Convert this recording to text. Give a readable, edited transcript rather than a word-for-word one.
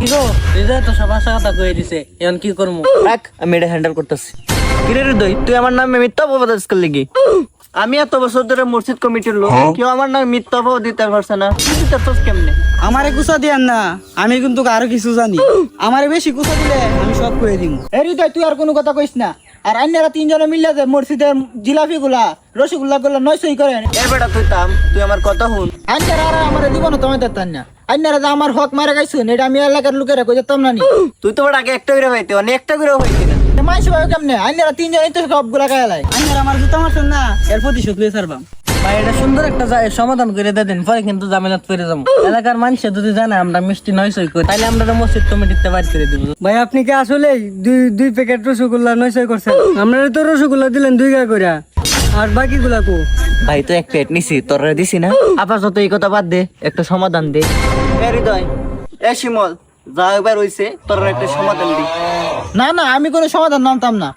কি গো হৃদয় তো সব আশা কথা কয়ে দিছে, এখন কি করবো? রাখ, আমি এটা হ্যান্ডেল করতেছি। কিরে হৃদয়, তুই আমার নামে মিথ্যা অপবাদ করলি কি? আমি এত বছর ধরে মসজিদ কমিটির লোক, কেউ আমার নামে মিথ্যা অপবাদ দিতে পারছে না, তুই দিতেছস কেমনে? আমারে গুছা দিয়ান না, আমি কিন্তু আরো কিছু জানি। আমারে বেশি গুছা দিলে আমি সব কয়ে দিম। এই হৃদয়, তুই আর কোনো কথা কইস না। আর অন্যরা তিনজনে মিললে যে মসজিদের জিলাপি গুলা রসগোল্লা গুলা নয় সই করে এ বেটা তুই থাম, তুই আমার কথা শুন। অন্যরা আর আমার জীবনে তোমায় দেখতেন না। অন্যরা যে আমার হক মারা গাইছুন, এটা আমি এলাকার লোকেরা কই যেতাম না নি। তুই তো বেটা আগে একটা করে পাইতে, অনেক একটা করে হইতি না। মাইস ভাই কেমনে অন্যরা তিনজনই তো সবগুলা গায়ে আইনার আমার জুতা মারছেন না, এর প্রতিশোধ লয়ে ছাড়বাম। ভাই এটা সুন্দর একটা সমাধান করে দেন, পরে কিন্তু জামিনত পেরে যাবো। এলাকার মানুষে যদি জানে আমরা মিষ্টি নয় সই করি, তাহলে আমরা মসজিদ কমিটিতে বাইর করে দিব। ভাই আপনি কি আসলে দুই প্যাকেট রসগোল্লা নয়সই করছেন? আপনারা তো রসগোল্লা দিলেন 2 গা করে, আর বাকিগুলা কো? ভাই তো এক প্লেট নিছি, তোরা দিছি না। আপাতত এই কথা বাদ দে, একটা সমাধান দে। এ হৃদয়, এ শিমল, যা এবার হইছে তোর একটা সমাধান দি। না না, আমি কোনো সমাধান মানতাম না।